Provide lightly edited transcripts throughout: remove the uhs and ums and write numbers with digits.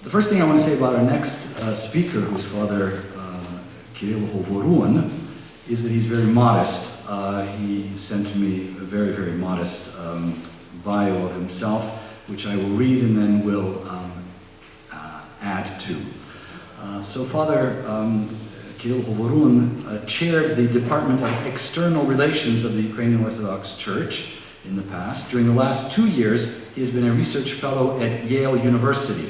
The first thing I want to say about our next speaker, who's Father Cyril Hovorun, is that he's very modest. He sent me a very, very modest bio of himself, which I will read and then will add to. So Father Cyril Hovorun chaired the Department of External Relations of the Ukrainian Orthodox Church in the past. During the last 2 years, he has been a research fellow at Yale University.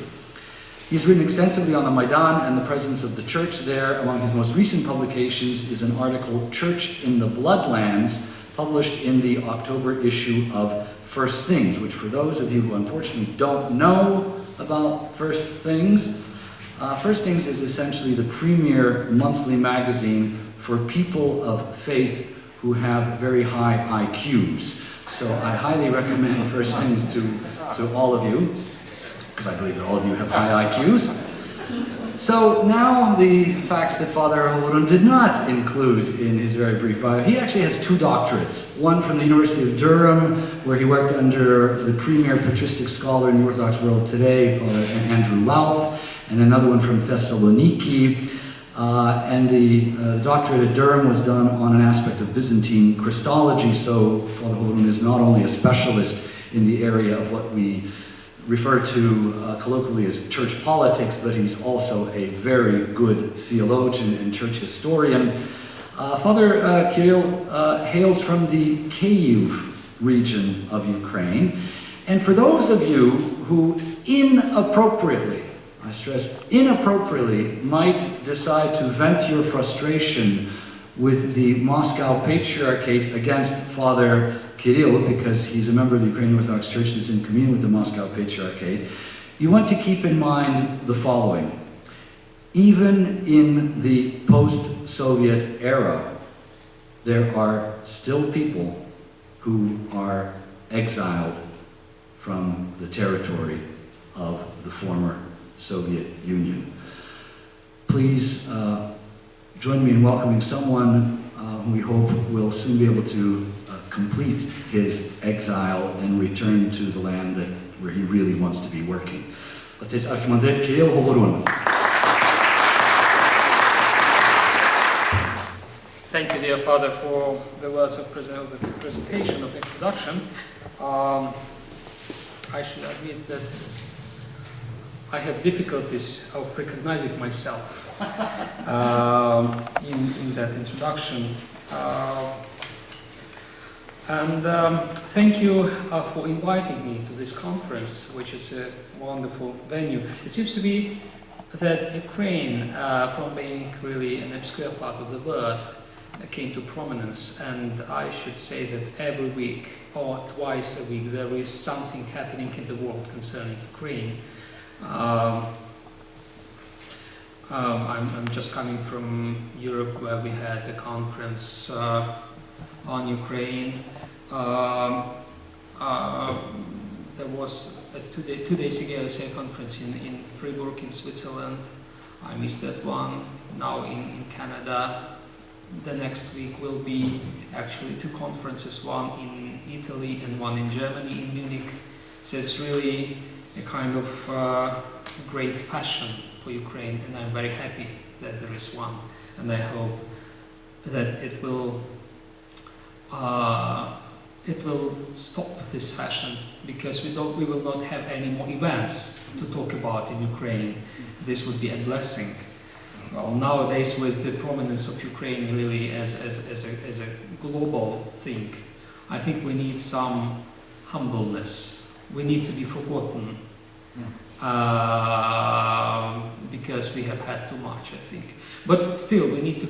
He's written extensively on the Maidan and the presence of the church there. Among his most recent publications is an article, Church in the Bloodlands, published in the October issue of First Things, which for those of you who unfortunately don't know about First Things, First Things is essentially the premier monthly magazine for people of faith who have very high IQs. So I highly recommend First Things to all of you, because I believe that all of you have high IQs. So now the facts that Father Hovorun did not include in his very brief bio. He actually has 2 doctorates, one from the University of Durham, where he worked under the premier patristic scholar in the Orthodox world today, Father Andrew Louth, and another one from Thessaloniki. And the doctorate at Durham was done on an aspect of Byzantine Christology, so Father Hovorun is not only a specialist in the area of what we refer to colloquially as church politics, but he's also a very good theologian and church historian. Father Kirill hails from the Kyiv region of Ukraine, and for those of you who inappropriately, I stress inappropriately, might decide to vent your frustration with the Moscow Patriarchate against Father Kirill, because he's a member of the Ukrainian Orthodox Church that's in communion with the Moscow Patriarchate, you want to keep in mind the following. Even in the post-Soviet era, there are still people who are exiled from the territory of the former Soviet Union. Please join me in welcoming someone whom we hope will soon be able to complete his exile and return to the land where he really wants to be working. Отець Archimandrite Cyril Hovorun. Thank you, dear Father, for the words of the presentation, of introduction. I should admit that I have difficulties of recognizing myself in that introduction. Thank you for inviting me to this conference, which is a wonderful venue. It seems to be that Ukraine, from being really an obscure part of the world, came to prominence, and I should say that every week or twice a week there is something happening in the world concerning Ukraine. I'm just coming from Europe, where we had a conference on Ukraine. There was 2 days ago a conference in Fribourg in Switzerland. I missed that one. Now in Canada. The next week will be actually 2 conferences, one in Italy and one in Germany, in Munich. So it's really a kind of great fashion for Ukraine, and I'm very happy that there is one. And I hope that it will stop this fashion, because we will not have any more events to talk about in Ukraine. This would be a blessing. Well, nowadays, with the prominence of Ukraine really as a global thing, I think we need some humbleness. We need to be forgotten, because we have had too much, I think. But still, we need to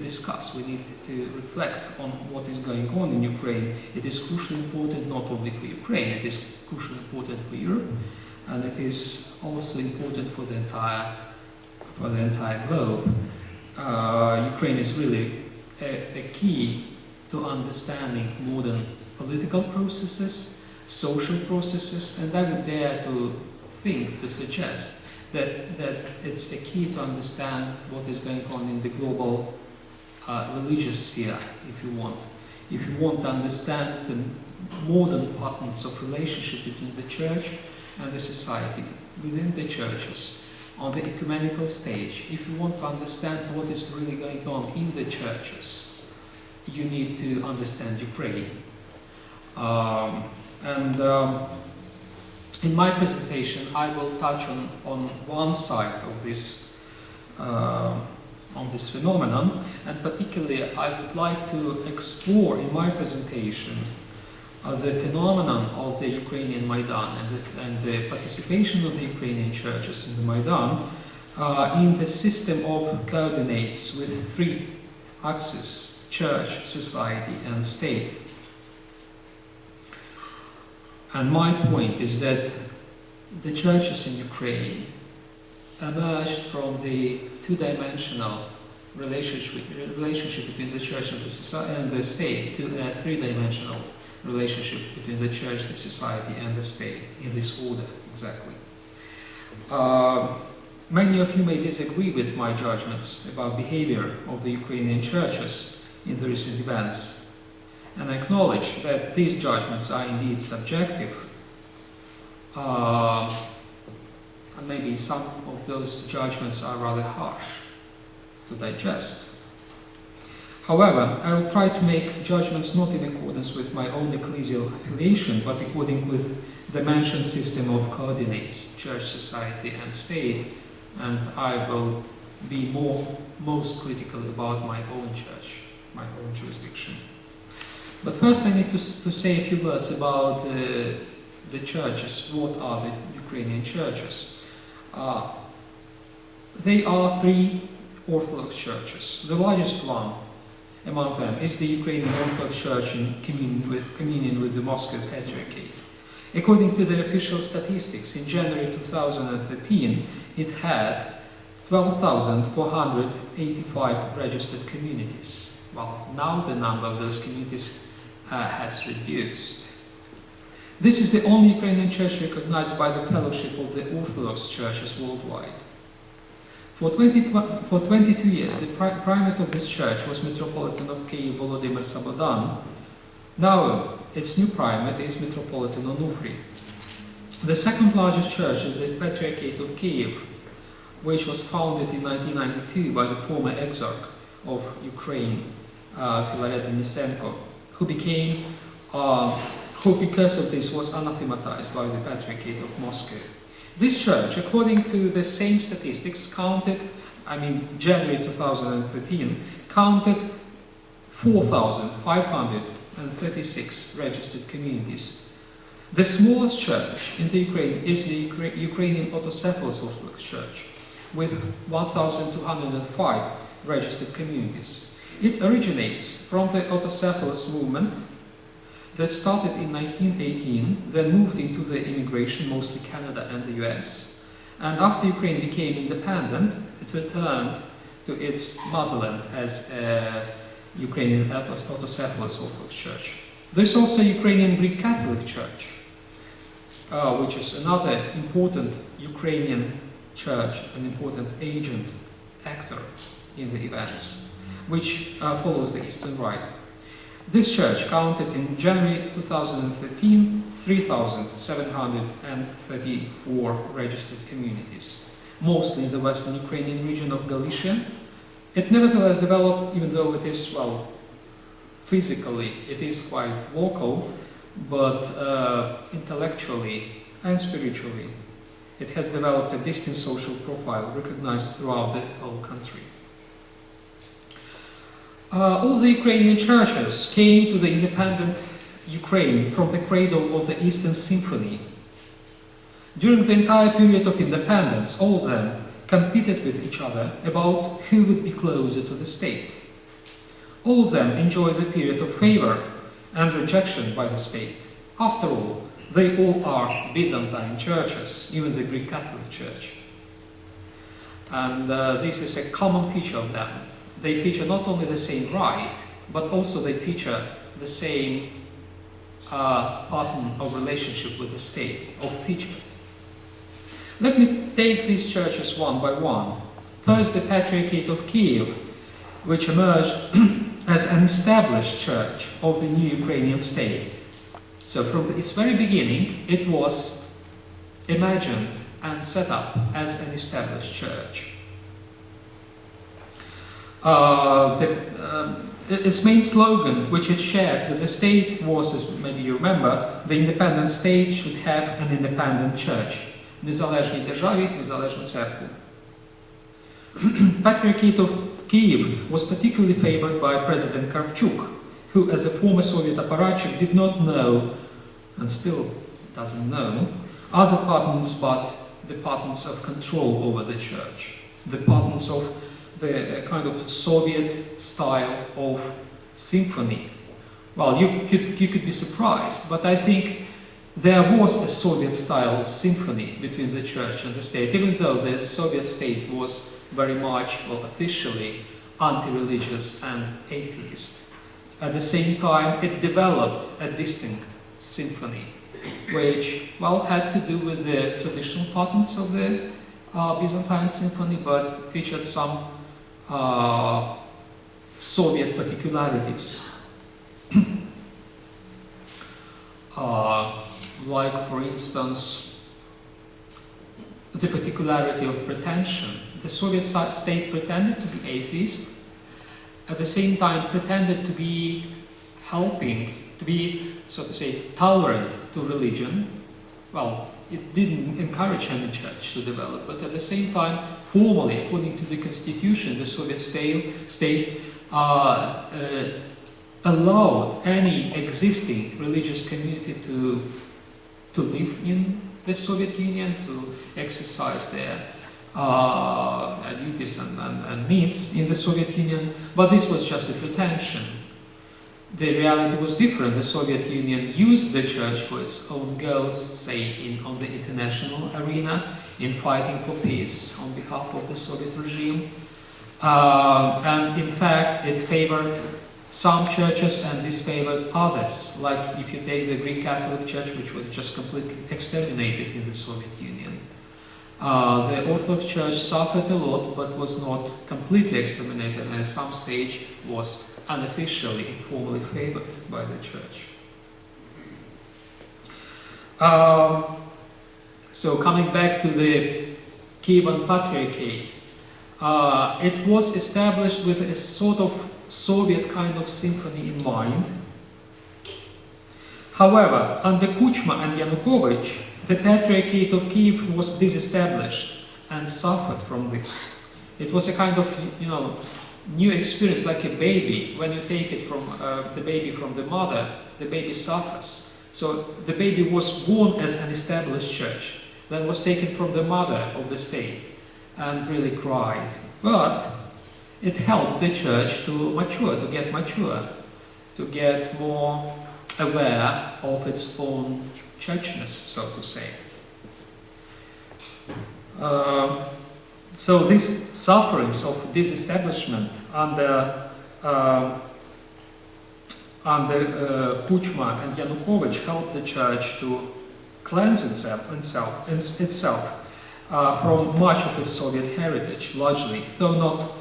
discuss. We need to reflect on what is going on in Ukraine. It is crucially important not only for Ukraine. It is crucially important for Europe, and it is also important for the entire globe. Ukraine is really a key to understanding modern political processes, social processes, and I would dare to suggest that it's a key to understand what is going on in the global religious sphere, if you want. If you want to understand the modern patterns of relationship between the church and the society, within the churches, on the ecumenical stage. If you want to understand what is really going on in the churches, you need to understand Ukraine. In my presentation, I will touch on one side of this on this phenomenon, and particularly I would like to explore in my presentation the phenomenon of the Ukrainian Maidan and the participation of the Ukrainian churches in the Maidan in the system of coordinates with three axes: church, society, and state. And my point is that the churches in Ukraine emerged from the two-dimensional relationship between the church and the society and the state to a three-dimensional relationship between the church, the society, and the state, in this order exactly. Many of you may disagree with my judgments about behavior of the Ukrainian churches in the recent events, and I acknowledge that these judgments are indeed subjective. And maybe some of those judgments are rather harsh to digest. However, I will try to make judgments not in accordance with my own ecclesial affiliation, but according with the mentioned system of coordinates, church, society, and state, and I will be most critical about my own church, my own jurisdiction. But first I need to say a few words about the churches. What are the Ukrainian churches? They are three Orthodox churches. The largest one among them is the Ukrainian Orthodox Church in communion with the Moscow Patriarchate. According to the official statistics, in January 2013, it had 12,485 registered communities. Well, now the number of those communities has reduced. This is the only Ukrainian church recognized by the Fellowship of the Orthodox Churches worldwide. For 22 years, the primate of this church was Metropolitan of Kyiv Volodymyr Sabodan. Now, its new primate is Metropolitan Onufry. The second largest church is the Patriarchate of Kyiv, which was founded in 1992 by the former exarch of Ukraine, Filaret Denisenko, who because of this was anathematized by the Patriarchate of Moscow. This church, according to the same statistics, January 2013, counted 4,536 registered communities. The smallest church in the Ukraine is the Ukrainian Autocephalous Orthodox Church, with 1,205 registered communities. It originates from the autocephalous movement that started in 1918, then moved into the immigration, mostly Canada and the US. And after Ukraine became independent, it returned to its motherland as a Ukrainian Autocephalous Orthodox Church. There's also a Ukrainian Greek Catholic Church, which is another important Ukrainian church, an important agent, actor in the events, which follows the Eastern Rite. This church counted in January 2013 3,734 registered communities, mostly in the western Ukrainian region of Galicia. It nevertheless developed, even though it is, physically it is quite local, but intellectually and spiritually it has developed a distinct social profile recognized throughout the whole country. All the Ukrainian churches came to the independent Ukraine from the cradle of the Eastern Symphony. During the entire period of independence, all of them competed with each other about who would be closer to the state. All of them enjoyed the period of favor and rejection by the state. After all, they all are Byzantine churches, even the Greek Catholic Church. And this is a common feature of them. They feature not only the same rite, but also they feature the same pattern of relationship with the state, of featured. Let me take these churches one by one. First, the Patriarchate of Kyiv, which emerged as an established church of the new Ukrainian state. So from its very beginning, it was imagined and set up as an established church. Its main slogan, which it shared with the state, was, as maybe you remember, the independent state should have an independent church. Незалежній державі, незалежну церкву. Patriarchate of Kyiv was particularly favored by President Kravchuk, who, as a former Soviet apparatchik, did not know, and still doesn't know, other patterns but the patterns of control over the church, the patterns of the kind of Soviet style of symphony. Well, you could be surprised, but I think there was a Soviet style of symphony between the church and the state, even though the Soviet state was very much, well, officially anti-religious and atheist. At the same time, it developed a distinct symphony, which, well, had to do with the traditional patterns of the Byzantine symphony, but featured some Soviet particularities. Like, for instance, the particularity of pretension. The Soviet state pretended to be atheist, at the same time pretended to be helping, to be, so to say, tolerant to religion. Well, it didn't encourage any church to develop, but at the same time, formally, according to the constitution, the Soviet state allowed any existing religious community to live in the Soviet Union, to exercise their duties and needs in the Soviet Union, but this was just a pretension. The reality was different. The Soviet Union used the church for its own goals, say on the international arena, in fighting for peace on behalf of the Soviet regime. And in fact, it favored some churches and disfavored others, like if you take the Greek Catholic Church, which was just completely exterminated in the Soviet Union. The Orthodox Church suffered a lot, but was not completely exterminated, and at some stage was unofficially, informally favored by the church. So coming back to the Kyivan Patriarchate, it was established with a sort of Soviet kind of symphony in mind. However, under Kuchma and Yanukovych, the Patriarchate of Kyiv was disestablished and suffered from this. It was a kind of, new experience, like a baby. When you take it from the baby from the mother, the baby suffers. So the baby was born as an established church, then was taken from the mother of the state and really cried. But it helped the church to mature, to get more aware of its own churchness, so to say. So these sufferings of disestablishment under Kuchma and Yanukovych helped the church to cleanse itself from much of its Soviet heritage, largely, though not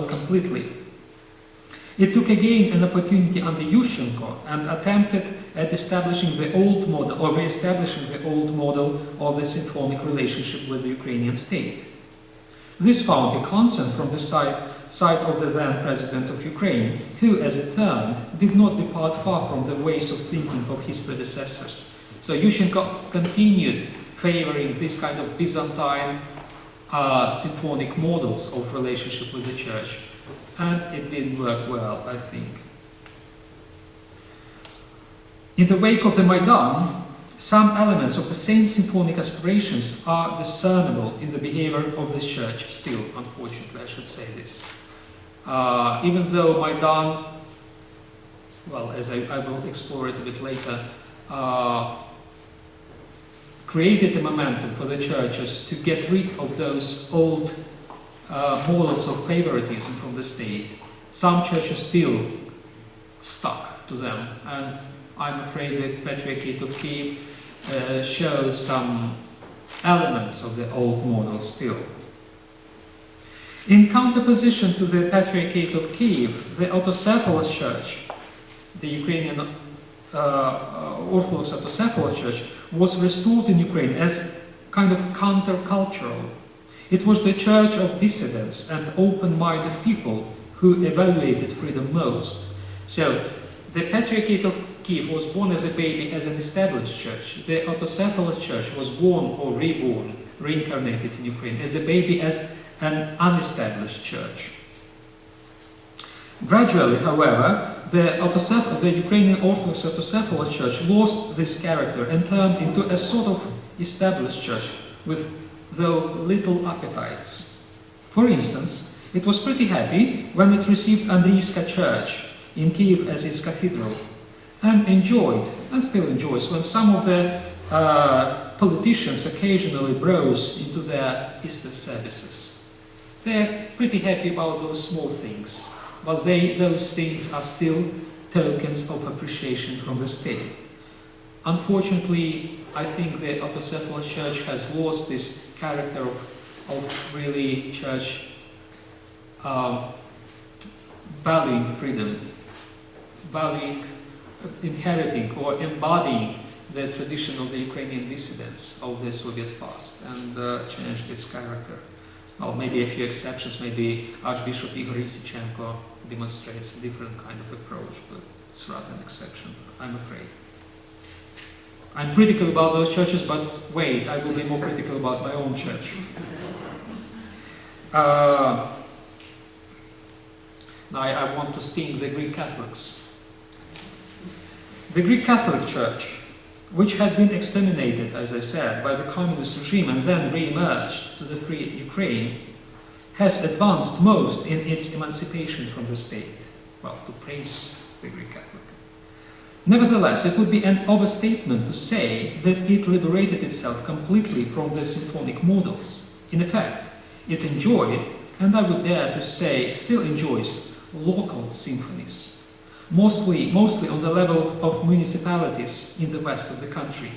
completely. It took again an opportunity under Yushchenko and attempted at establishing the old model, or re-establishing the old model of the symphonic relationship with the Ukrainian state. This found a consent from the side of the then President of Ukraine, who, as it turned, did not depart far from the ways of thinking of his predecessors. So Yushchenko continued favoring this kind of Byzantine symphonic models of relationship with the church. And it didn't work well, I think. In the wake of the Maidan, some elements of the same symphonic aspirations are discernible in the behavior of the church still, unfortunately, I should say this. Even though Maidan, well, as I will explore it a bit later, created a momentum for the churches to get rid of those old models of favoritism from the state. Some churches still stuck to them, and I'm afraid the Patriarchate of Kyiv shows some elements of the old model still. In counterposition to the Patriarchate of Kyiv, the autocephalous church, the Ukrainian Orthodox autocephalous church, was restored in Ukraine as kind of countercultural. It was the church of dissidents and open-minded people who evaluated freedom most. So, the Patriarchate of Kyiv was born as a baby as an established church. The autocephalous church was born or reborn, reincarnated in Ukraine, as a baby as an unestablished church. Gradually, however, the Ukrainian Orthodox autocephalous church lost this character and turned into a sort of established church with though little appetites. For instance, it was pretty happy when it received Andreyska church in Kyiv as its cathedral, and enjoyed, and still enjoys, when some of the politicians occasionally browse into their Easter services. They're pretty happy about those small things, but those things are still tokens of appreciation from the state. Unfortunately, I think the autocephalous church has lost this character of really church valuing freedom, valuing, inheriting or embodying the tradition of the Ukrainian dissidents of the Soviet past, and changed its character. Well, maybe a few exceptions, maybe Archbishop Igor Isichenko demonstrates a different kind of approach, but it's rather an exception, I'm afraid. I'm critical about those churches, but wait, I will be more critical about my own church. Now I want to sting the Greek Catholics. The Greek Catholic Church, which had been exterminated, as I said, by the communist regime and then re-emerged to the free Ukraine, has advanced most in its emancipation from the state. Well, to praise the Greek Catholic. Nevertheless, it would be an overstatement to say that it liberated itself completely from the symphonic models. In effect, it enjoyed, and I would dare to say still enjoys, local symphonies, mostly on the level of municipalities in the west of the country.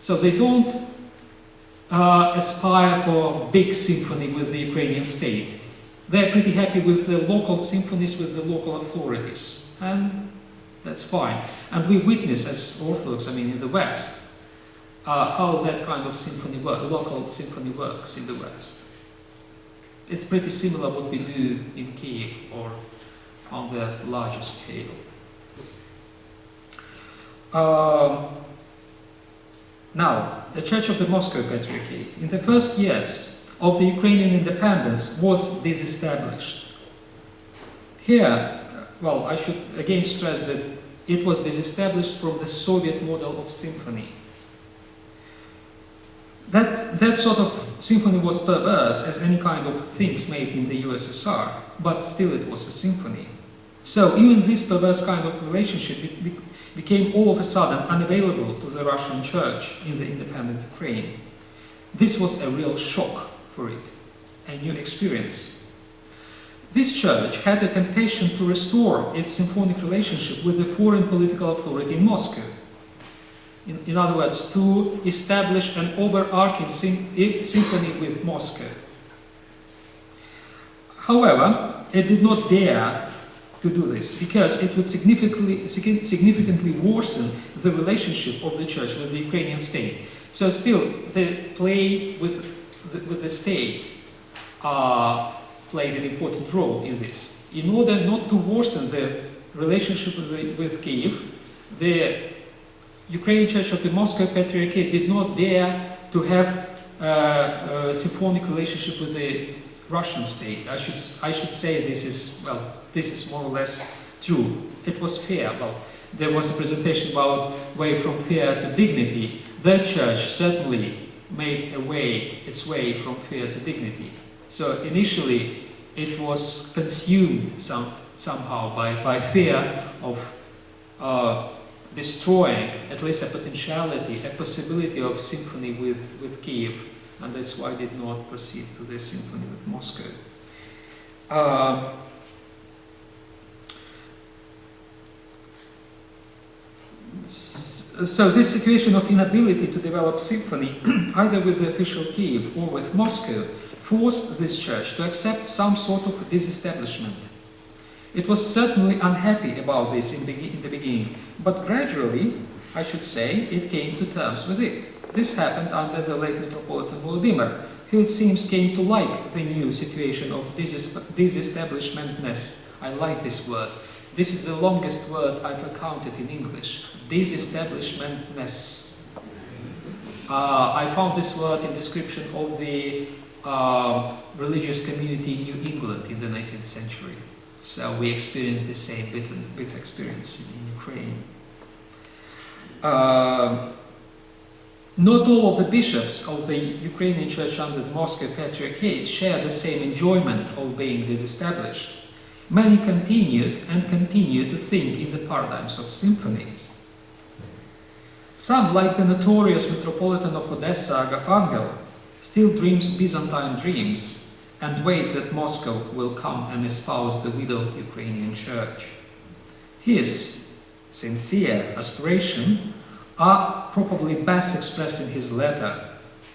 So they don't aspire for big symphony with the Ukrainian state. They're pretty happy with the local symphonies with the local authorities, and that's fine. And we witness as Orthodox, in the West, how that kind of symphony local symphony works in the West. It's pretty similar what we do in Kyiv or on the larger scale. Now, the Church of the Moscow Patriarchate, in the first years of the Ukrainian independence, was disestablished. Here, well, I should again stress that it was disestablished from the Soviet model of symphony. That sort of symphony was perverse as any kind of things made in the USSR, but still it was a symphony. So even this perverse kind of relationship became all of a sudden unavailable to the Russian Church in the independent Ukraine. This was a real shock for it, a new experience. This church had a temptation to restore its symphonic relationship with the foreign political authority in Moscow. In other words, to establish an overarching symphony with Moscow. However, it did not dare to do this because it would significantly worsen the relationship of the church with the Ukrainian state. So still, the play with the state played an important role in this. In order not to worsen the relationship with Kyiv, the Ukrainian Church of the Moscow Patriarchate did not dare to have a symphonic relationship with the Russian state. I should say this is more or less true. It was fair. Well, there was a presentation about way from fear to dignity. The church certainly made its way from fear to dignity. So initially, it was consumed somehow by fear of destroying at least a potentiality, a possibility of symphony with Kyiv, and that's why I did not proceed to the symphony with Moscow. So this situation of inability to develop symphony, either with the official Kyiv or with Moscow, forced this church to accept some sort of disestablishment. It was certainly unhappy about this in the beginning, but gradually, I should say, it came to terms with it. This happened under the late Metropolitan Volodymyr, who it seems came to like the new situation of disestablishmentness. I like this word. This is the longest word I've encountered in English. Disestablishmentness. I found this word in description of the religious community in New England in the 19th century. So we experienced the same bit experience in Ukraine. Not all of the bishops of the Ukrainian church under the Moscow Patriarchate share the same enjoyment of being disestablished. Many continued and continue to think in the paradigms of symphony. Some, like the notorious Metropolitan of Odessa, Agafangel, still dreams Byzantine dreams and wait that Moscow will come and espouse the widowed Ukrainian church. His sincere aspiration are probably best expressed in his letter,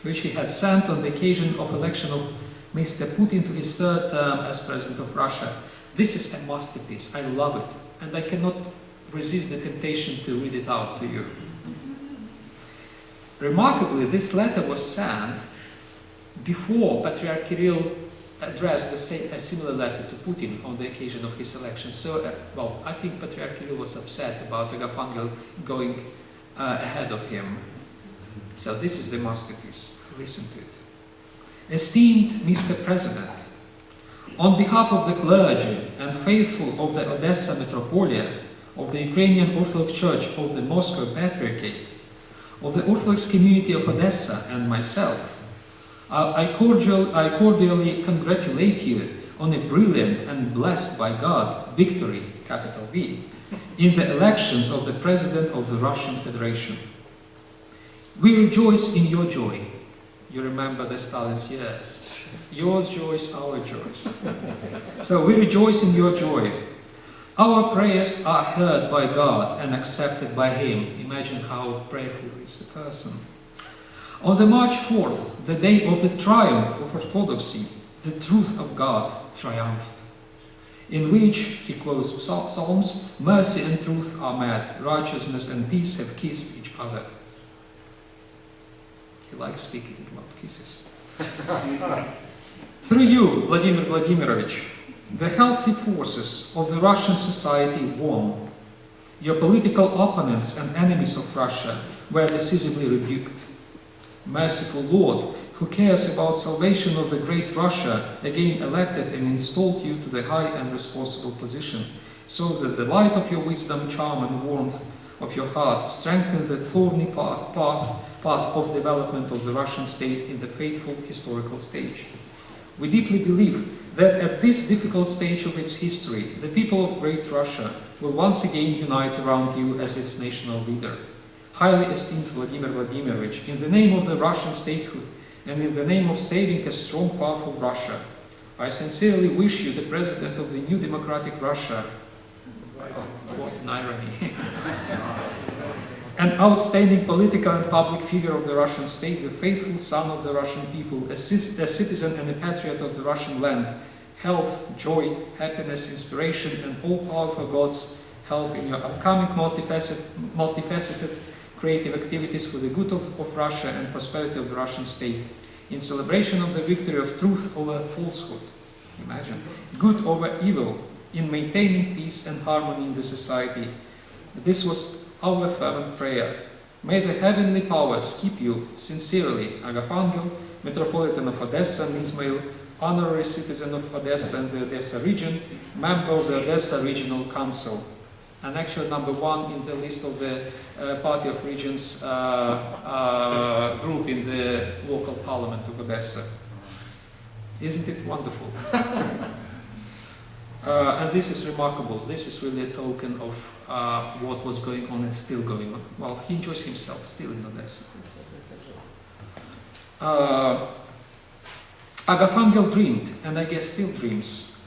which he had sent on the occasion of election of Mr. Putin to his third term as President of Russia. This is a masterpiece. I love it, and I cannot resist the temptation to read it out to you. Remarkably, this letter was sent before Patriarch Kirill addressed a similar letter to Putin on the occasion of his election. So, well, I think Patriarch Kirill was upset about Agafangel going ahead of him. So this is the masterpiece. Listen to it. Esteemed Mr. President, on behalf of the clergy and faithful of the Odessa Metropolia, of the Ukrainian Orthodox Church of the Moscow Patriarchate, of the Orthodox community of Odessa and myself, I cordially congratulate you on a brilliant and blessed by God victory, capital V, in the elections of the President of the Russian Federation. We rejoice in your joy. You remember the Stalin's years. Yours joys, our joys. So we rejoice in your joy. Our prayers are heard by God and accepted by Him. Imagine how prayerful is the person. On the March 4th, the day of the triumph of Orthodoxy, the truth of God triumphed, in which, he quotes Psalms, mercy and truth are met, righteousness and peace have kissed each other. He likes speaking about kisses. Through you, Vladimir Vladimirovich, the healthy forces of the Russian society won. Your political opponents and enemies of Russia were decisively rebuked. Merciful Lord, who cares about salvation of the great Russia, again elected and installed you to the high and responsible position, so that the light of your wisdom, charm and warmth of your heart strengthen the thorny path of development of the Russian state in the fateful historical stage. We deeply believe that at this difficult stage of its history, the people of Great Russia will once again unite around you as its national leader. Highly esteemed Vladimir Vladimirovich, in the name of the Russian statehood and in the name of saving a strong, powerful Russia, I sincerely wish you, the President of the new democratic Russia, what an irony, an outstanding political and public figure of the Russian state, the faithful son of the Russian people, a citizen and a patriot of the Russian land, health, joy, happiness, inspiration, and all powerful God's help in your upcoming multifaceted creative activities for the good of Russia and prosperity of the Russian state, in celebration of the victory of truth over falsehood, imagine, good over evil, in maintaining peace and harmony in the society. This was our fervent prayer. May the heavenly powers keep you sincerely, Agafangel, Metropolitan of Odessa and Izmail, honorary citizen of Odessa and the Odessa region, member of the Odessa Regional Council, and actually number one in the list of the Party of Regions group in the local parliament of Odessa. Isn't it wonderful? And this is remarkable. This is really a token of what was going on and still going on. Well, he enjoys himself still in Odessa. Agafangel dreamed, and I guess still dreams,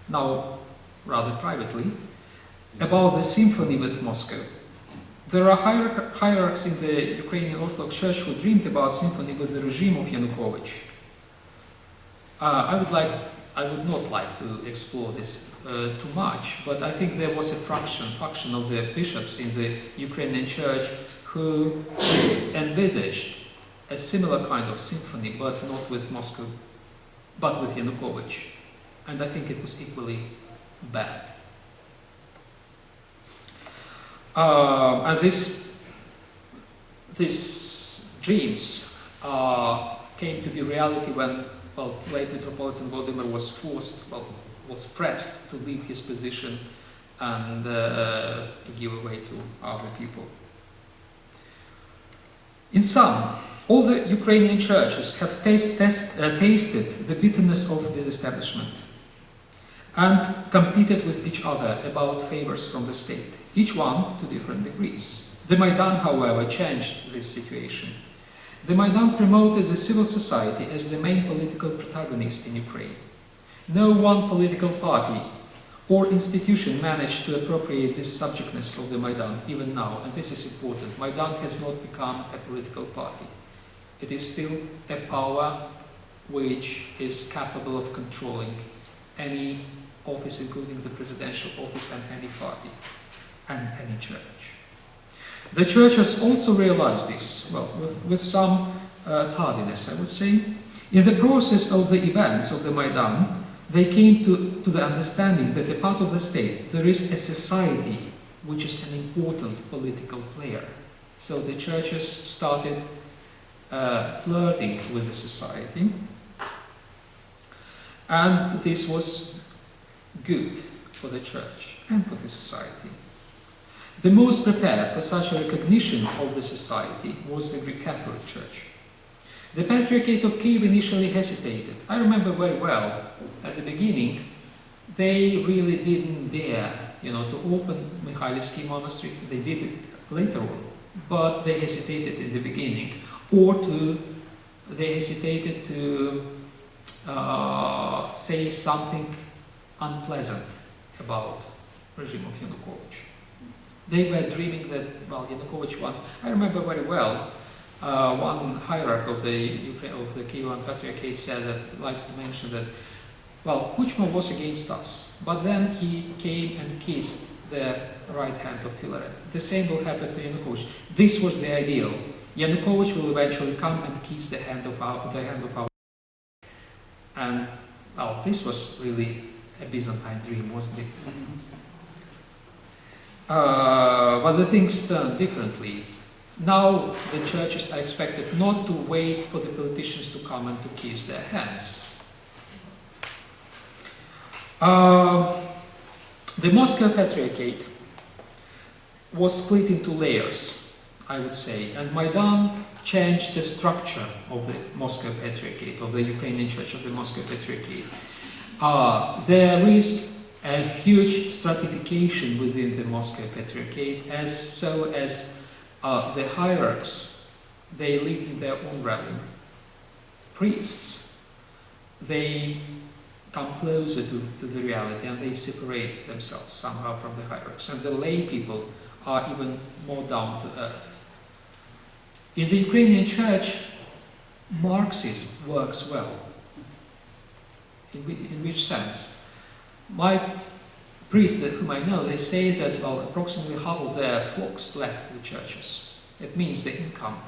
now rather privately, about the symphony with Moscow. There are hierarchs in the Ukrainian Orthodox Church who dreamed about symphony with the regime of Yanukovych. I would not like to explore this too much, but I think there was a faction of the bishops in the Ukrainian Church who envisaged a similar kind of symphony, but not with Moscow, but with Yanukovych. And I think it was equally bad. And these dreams came to be reality when, well, late Metropolitan Vladimir was was pressed to leave his position and to give away to other people. In sum, all the Ukrainian churches have tasted the bitterness of disestablishment and competed with each other about favors from the state, each one to different degrees. The Maidan, however, changed this situation. The Maidan promoted the civil society as the main political protagonist in Ukraine. No one political party or institution managed to appropriate this subjectness of the Maidan, even now, and this is important. Maidan has not become a political party. It is still a power which is capable of controlling any office, including the presidential office, and any party, and any church. The church has also realized this, well, with some tardiness, I would say. In the process of the events of the Maidan, they came to the understanding that a part of the state, there is a society which is an important political player. So the churches started flirting with the society, and this was good for the church and for the society. The most prepared for such a recognition of the society was the Greek Catholic Church. The Patriarchate of Kyiv initially hesitated. I remember very well, at the beginning, they really didn't dare, to open Mikhailivsky Monastery. They did it later on, but they hesitated in the beginning, they hesitated to say something unpleasant about regime of Yanukovych. They were dreaming that, well, Yanukovych once, I remember very well, one hierarch of the Kyivan Patriarchate said that, like to mention that, well, Kuchma was against us, but then he came and kissed the right hand of Filaret. The same will happen to Yanukovych. This was the ideal. Yanukovych will eventually come and kiss the hand of our. And, well, this was really a Byzantine dream, wasn't it? But the things turned differently. Now the churches are expected not to wait for the politicians to come and to kiss their hands. The Moscow Patriarchate was split into layers, I would say, and Maidan changed the structure of the Moscow Patriarchate, of the Ukrainian Church of the Moscow Patriarchate. There is a huge stratification within the Moscow Patriarchate, as the hierarchs, they live in their own realm. Priests, they come closer to the reality and they separate themselves somehow from the hierarchs. And the lay people are even more down to earth. In the Ukrainian church, Marxism works well. In which sense? My priests whom I know, they say that, well, approximately half of their flocks left the churches. It means the income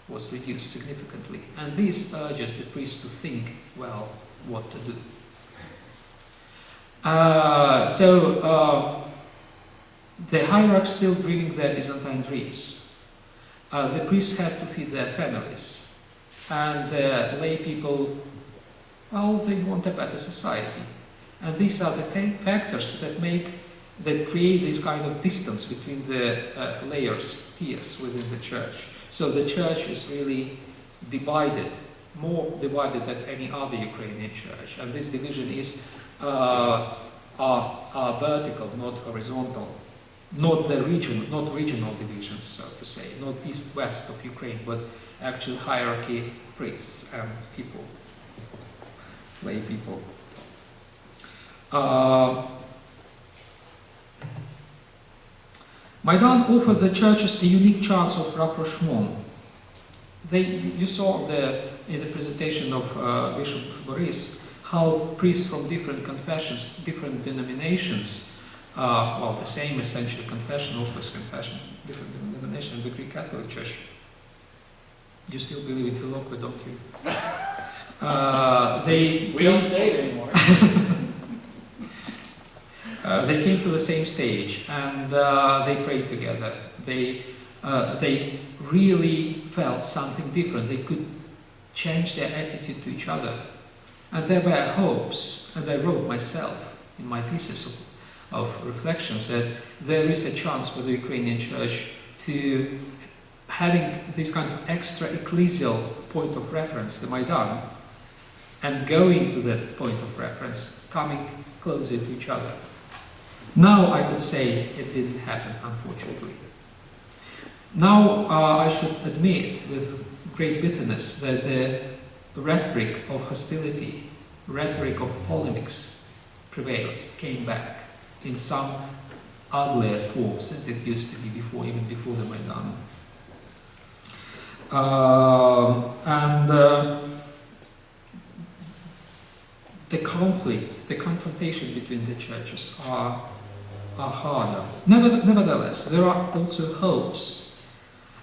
was reduced significantly. And this urges the priests to think, well, what to do. The hierarchs still dreaming their Byzantine dreams. The priests have to feed their families. And the lay people, well, they want a better society. And these are the factors that create this kind of distance between the tiers within the church. So the church is really divided, more divided than any other Ukrainian church. And this division is vertical, not horizontal. Not regional divisions, so to say, not east-west of Ukraine, but actual hierarchy, priests and people, lay people. Maidan offered the churches a unique chance of rapprochement. You saw in the presentation of Bishop Boris how priests from different confessions, different denominations, the same essential confession, Orthodox confession, different denomination of the Greek Catholic Church, You still believe in Philokwe, don't you? We don't say it anymore. They came to the same stage and they prayed together. They really felt something different. They could change their attitude to each other. And there were hopes, and I wrote myself in my pieces of reflections that there is a chance for the Ukrainian Church to having this kind of extra ecclesial point of reference, the Maidan, and going to that point of reference, coming closer to each other. Now I could say it didn't happen, unfortunately. Now I should admit with great bitterness that the rhetoric of hostility, rhetoric of polemics prevails, came back in some uglier forms than it used to be before, even before the Maidan. The conflict, the confrontation between the churches are harder. Nevertheless, there are also hopes.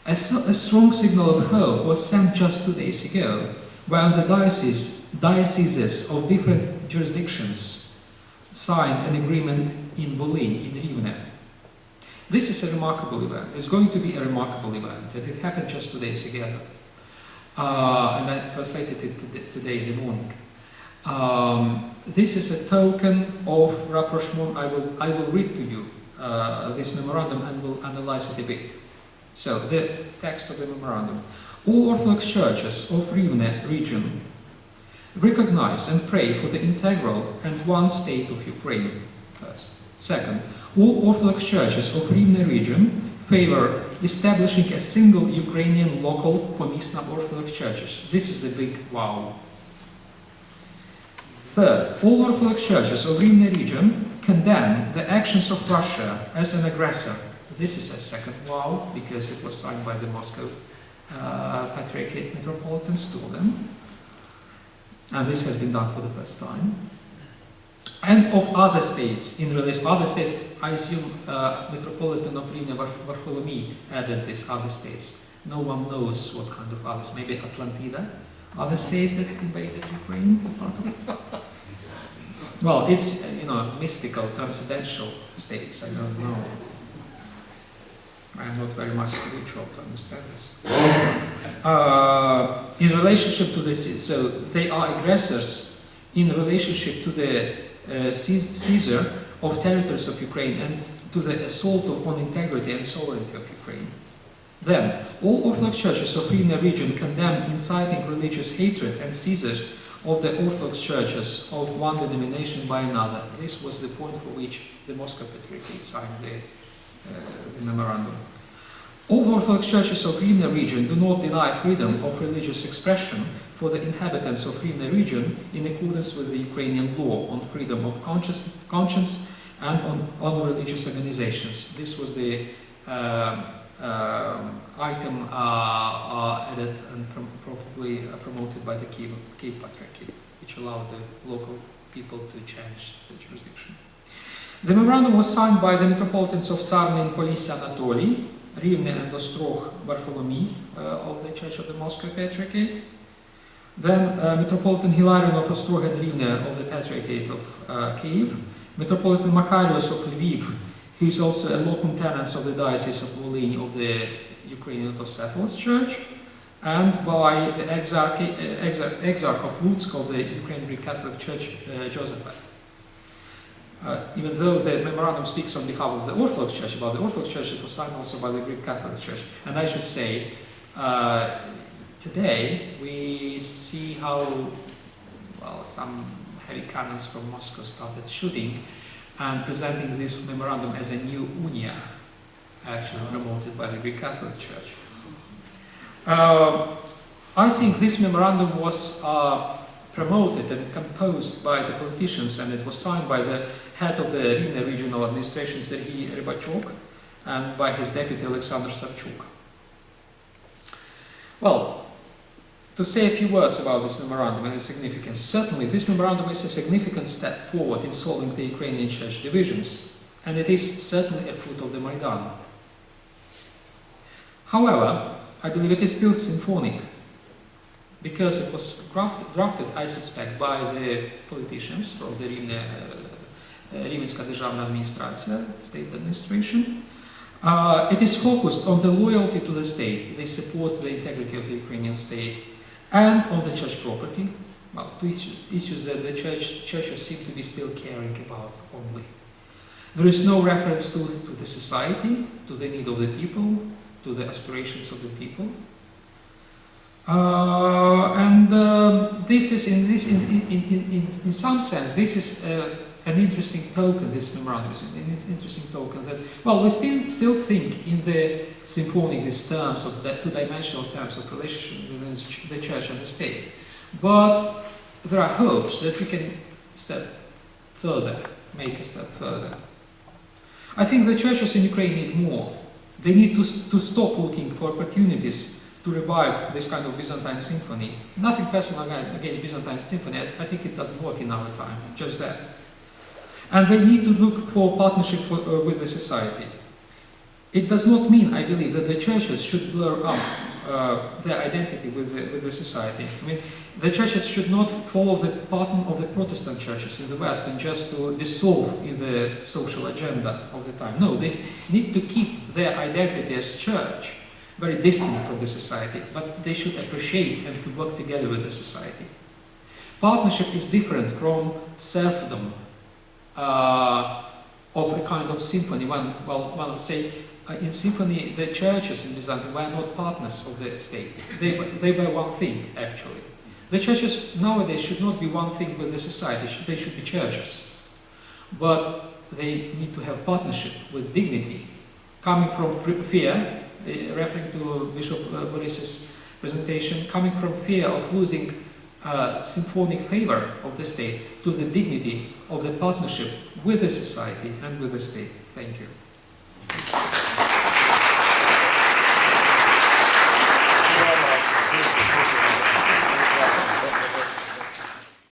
A strong signal of hope was sent just 2 days ago when the dioceses of different jurisdictions signed an agreement in Volyn, in Rivne. This is a remarkable event. It's going to be a remarkable event, that it happened just 2 days ago. And I translated it today in the morning. This is a token of rapprochement. I will read to you this memorandum and will analyze it a bit. So, the text of the memorandum. All Orthodox churches of Rivne region recognize and pray for the integral and one state of Ukraine, first. Second, all Orthodox churches of Rivne region favor establishing a single Ukrainian local Pomysna Orthodox churches. This is the big wow. Third, all Orthodox churches of Rivne region condemn the actions of Russia as an aggressor. This is a second wow, because it was signed by the Moscow Patriarchate Metropolitans, 2 of them. And this has been done for the first time. And of other states, in relation other states, I assume Metropolitan of Rivne Vartholomew added these other states. No one knows what kind of others, maybe Atlantida, other states that invaded Ukraine, part of it. Well, it's, mystical, transcendental states, I don't know. I'm not very much spiritual to understand this. In relationship to this, so they are aggressors in relationship to the seizure of territories of Ukraine and to the assault on integrity and sovereignty of Ukraine. Then, all Orthodox churches of Rivne region condemn inciting religious hatred and seizures of the Orthodox churches of one denomination by another. This was the point for which the Moscow Patriarchate signed the memorandum. All Orthodox churches of Rivne region do not deny freedom of religious expression for the inhabitants of Rivne region in accordance with the Ukrainian law on freedom of conscience and on religious organizations. This was the item added and probably promoted by the Kyivan Patriarchate, which allowed the local people to change the jurisdiction. The memorandum was signed by the Metropolitans of Sarny and Polissy Anatoly, Rivne and Ostrog Vartholomew of the Church of the Moscow Patriarchate, then Metropolitan Hilarion of Ostrog and Rivne of the Patriarchate of Kyiv, Metropolitan Makarios of Lviv, who is also a locum tenens of the Diocese of Volyn of the Ukrainian Orthodox Church, and by the Exarch of Lutsk of the Ukrainian Greek Catholic Church, Josephat. Even though the memorandum speaks on behalf of the Orthodox Church, about the Orthodox Church, it was signed also by the Greek Catholic Church. And I should say, today we see how, some heavy cannons from Moscow started shooting and presenting this memorandum as a new unia, actually promoted by the Greek Catholic Church. I think this memorandum was promoted and composed by the politicians, and it was signed by the head of the Rivne Regional Administration, Serhiy Rybachok, and by his deputy Alexander Savchuk. Well, to say a few words about this memorandum and its significance, certainly this memorandum is a significant step forward in solving the Ukrainian church divisions, and it is certainly a fruit of the Maidan. However, I believe it is still symphonic because it was drafted, I suspect, by the politicians from the Рівненська державна адміністрація, state administration. It is focused on the loyalty to the state. They support the integrity of the Ukrainian state and on the church property. Well, two issues that the churches seem to be still caring about only. There is no reference to the society, to the need of the people, to the aspirations of the people. This is in some sense, this is an interesting token, this memorandum is an interesting token that, well, we still think in the symphonic these terms of that two-dimensional terms of relationship between the church and the state. But there are hopes that we can make a step further. I think the churches in Ukraine need more. They need to stop looking for opportunities to revive this kind of Byzantine symphony. Nothing personal against Byzantine symphony, I think it doesn't work in our time, just that. And they need to look for partnership with the society. It does not mean, I believe, that the churches should blur up their identity with the society. I mean, the churches should not follow the pattern of the Protestant churches in the West and just to dissolve in the social agenda of the time. No, they need to keep their identity as church very distant from the society, but they should appreciate and to work together with the society. Partnership is different from serfdom of a kind of symphony. One would say in symphony the churches in Byzantium were not partners of the state. They were one thing, actually. The churches nowadays should not be one thing with the society, they should be churches. But they need to have partnership with dignity, coming from fear, referring to Bishop Boris's presentation, coming from fear of losing symphonic favor of the state to the dignity of the partnership with the society and with the state. Thank you.